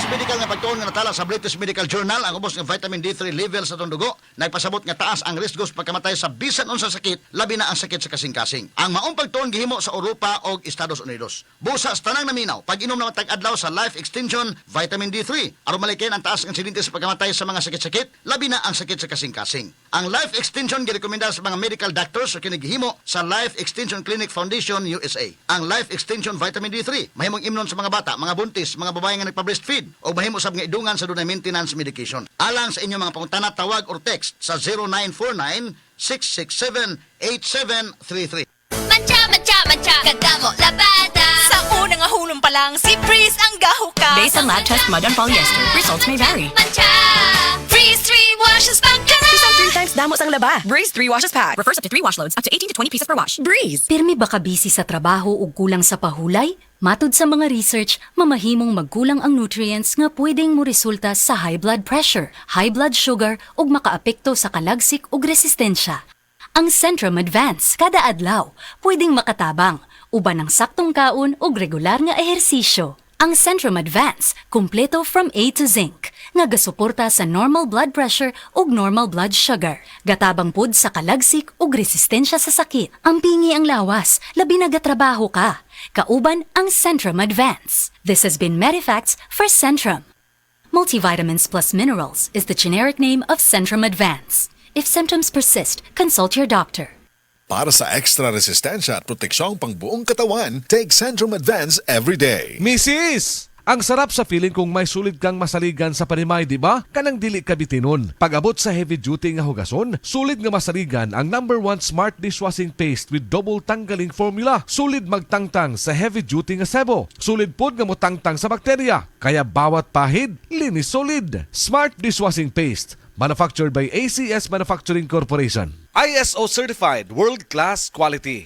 medical nga pagtuon nga natala sa British Medical Journal ang ubos nga vitamin D3 levels sa atong dugo nagpasabot nga taas ang risk sa pagkamatay sa bisan unsa sakit labi na ang sakit sa kasing-kasing. Ang maong pagtuon gihimo sa Europa o Estados Unidos. Busa sa tanang naminaw pag-inom na matag-adlaw sa Life Extension Vitamin D3 aron malikin ang taas ng insidente sa pagkamatay sa mga sakit-sakit labi na ang sakit sa kasing-kasing. Ang Life Extension girekomenda sa mga medical doctors sa kinigihimo sa Life Extension Clinic Foundation USA. Ang Life Extension Vitamin D3 mahimong imnon sa mga bata, mga buntis, mga babae nga nagpa-breastfeed o mahimo sab nga idungan sa dunay maintenance medication. Alang sa inyong mga pangutana, tawag or text sa 0949-667-8733. Mancha, mancha, mancha, kagamo labada. Sa unang ahulong pa lang, si Breeze ang gahuka. Based on lab test mud and polyester, results may vary. Mancha, Breeze 3 washes pang ka na. Isang 3 times damos ang laba. Breeze 3 washes pack. Refers up to 3 wash loads, up to 18 to 20 pieces per wash. Breeze. Pirmi ba ka busy sa trabaho o kulang sa pahulay? Matud sa mga research, mamahimong magkulang ang nutrients nga pwedeng mo resulta sa high blood pressure, high blood sugar ug makaapekto sa kalagsik ug resistensya. Ang Centrum Advance kada adlaw pwedeng makatabang uban ng saktong kaon ug regular nga ehersisyo. Ang Centrum Advance kumpleto from A to Zinc nga gasuporta sa normal blood pressure ug normal blood sugar. Gatabang pud sa kalagsik ug resistensya sa sakit. Ang pingi ang lawas, labi na gatrabaho ka. Kauban ang Centrum Advance. This has been Medifacts for Centrum. Multivitamins plus minerals is the generic name of Centrum Advance. If symptoms persist, consult your doctor. Para sa extra resistensya at proteksyong pang buong katawan, take Centrum Advance every day. Mrs! Ang sarap sa feeling kung may sulit kang masaligan sa panimay, di ba? Kanang dili ka bitinon. Pag-abot sa heavy duty nga hugason, sulit nga masaligan ang #1 smart dishwashing paste with double tanggaling formula. Sulit magtangtang sa heavy duty nga sebo. Sulit pod nga motangtang sa bakterya. Kaya bawat pahid, linis solid. Smart dishwashing paste. Manufactured by ACS Manufacturing Corporation. ISO certified world-class quality.